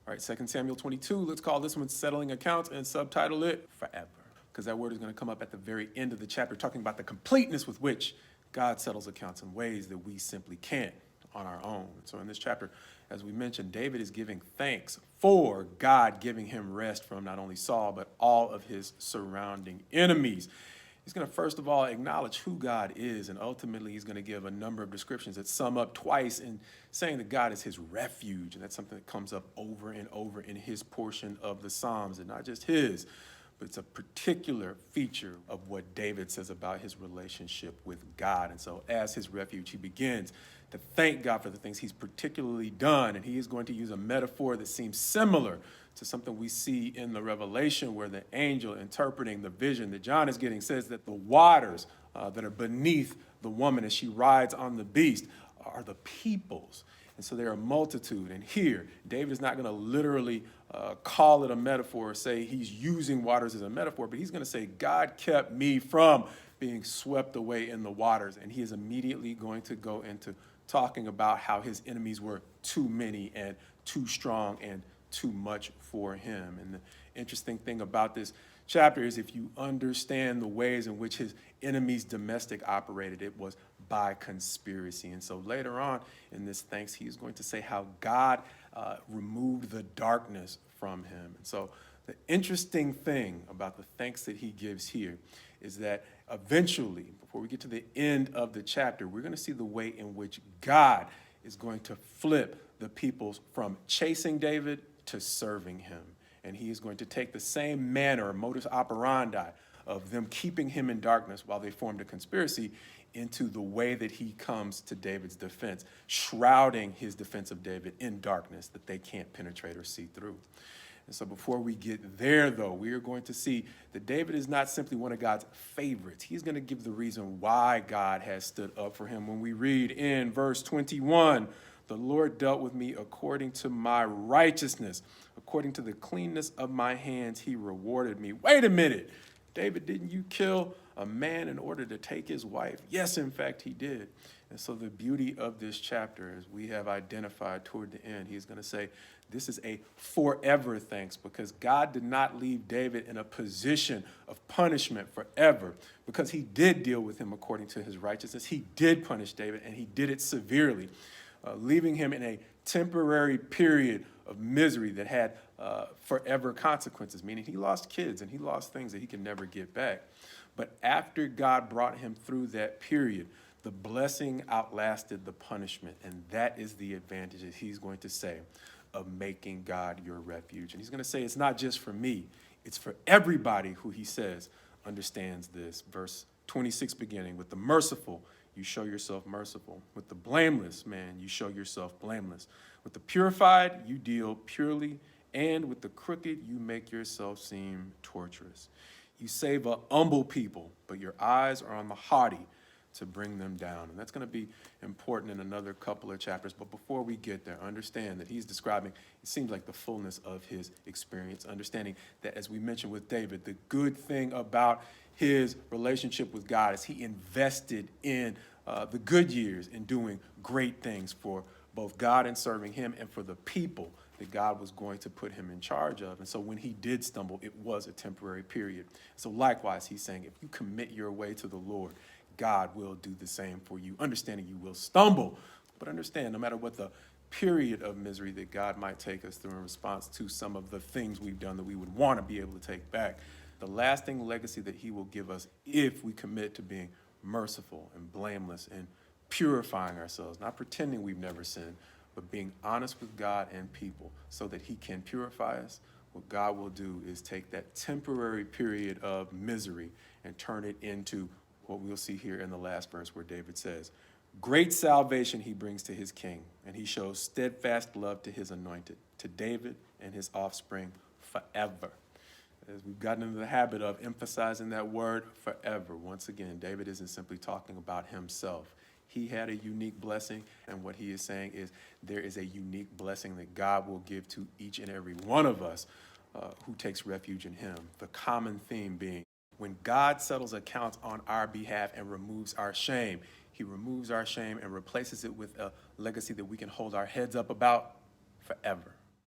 All right, 2 Samuel 22, let's call this one Settling Accounts and subtitle it Forever, because that word is going to come up at the very end of the chapter, talking about the completeness with which God settles accounts in ways that we simply can't on our own. So in this chapter, as we mentioned, David is giving thanks for God giving him rest from not only Saul, but all of his surrounding enemies. He's going to first of all acknowledge who God is, and ultimately he's going to give a number of descriptions that sum up twice in saying that God is his refuge, and that's something that comes up over and over in his portion of the Psalms, and not just his, but it's a particular feature of what David says about his relationship with God. And so as his refuge, he begins to thank God for the things he's particularly done, and he is going to use a metaphor that seems similar to something we see in the Revelation, where the angel interpreting the vision that John is getting says that the waters that are beneath the woman as she rides on the beast are the peoples. And so they're a multitude. And here, David is not going to literally call it a metaphor or say he's using waters as a metaphor, but he's going to say, God kept me from being swept away in the waters. And he is immediately going to go into talking about how his enemies were too many and too strong and too much for him. And the interesting thing about this chapter is if you understand the ways in which his enemies domestic operated, it was by conspiracy. And so later on in this thanks, he is going to say how God removed the darkness from him. And so the interesting thing about the thanks that he gives here is that eventually, before we get to the end of the chapter, we're going to see the way in which God is going to flip the peoples from chasing David to serving him. And he is going to take the same manner or modus operandi of them keeping him in darkness while they formed a conspiracy into the way that he comes to David's defense, shrouding his defense of David in darkness that they can't penetrate or see through. And so before we get there, though, we are going to see that David is not simply one of God's favorites. He's going to give the reason why God has stood up for him. When we read in verse 21, the Lord dealt with me according to my righteousness. According to the cleanness of my hands, he rewarded me. Wait a minute. David, didn't you kill a man in order to take his wife? Yes, in fact, he did. And so the beauty of this chapter, as we have identified toward the end, he's going to say, this is a forever thanks, because God did not leave David in a position of punishment forever, because he did deal with him according to his righteousness. He did punish David, and he did it severely, leaving him in a temporary period of misery that had forever consequences, meaning he lost kids and he lost things that he can never get back. But after God brought him through that period, the blessing outlasted the punishment, and that is the advantage that he's going to say of making God your refuge. And he's going to say it's not just for me, it's for everybody who he says understands this. Verse 26 beginning, with the merciful, you show yourself merciful. With the blameless, man, you show yourself blameless. With the purified, you deal purely. And with the crooked, you make yourself seem torturous. You save a humble people, but your eyes are on the haughty to bring them down. And that's going to be important in another couple of chapters. But before we get there, understand that he's describing, it seems like the fullness of his experience, understanding that, as we mentioned with David, the good thing about his relationship with God is he invested in the good years in doing great things for both God and serving him, and for the people that God was going to put him in charge of. And so when he did stumble, it was a temporary period. So likewise, he's saying, if you commit your way to the Lord, God will do the same for you, understanding you will stumble. But understand, no matter what the period of misery that God might take us through in response to some of the things we've done that we would want to be able to take back, the lasting legacy that he will give us if we commit to being merciful and blameless and purifying ourselves, not pretending we've never sinned, but being honest with God and people so that he can purify us. What God will do is take that temporary period of misery and turn it into what we'll see here in the last verse, where David says, great salvation he brings to his king, and he shows steadfast love to his anointed, to David and his offspring forever. As we've gotten into the habit of emphasizing that word forever, once again, David isn't simply talking about himself. He had a unique blessing, and what he is saying is there is a unique blessing that God will give to each and every one of us who takes refuge in him. The common theme being, when God settles accounts on our behalf and removes our shame, he removes our shame and replaces it with a legacy that we can hold our heads up about forever.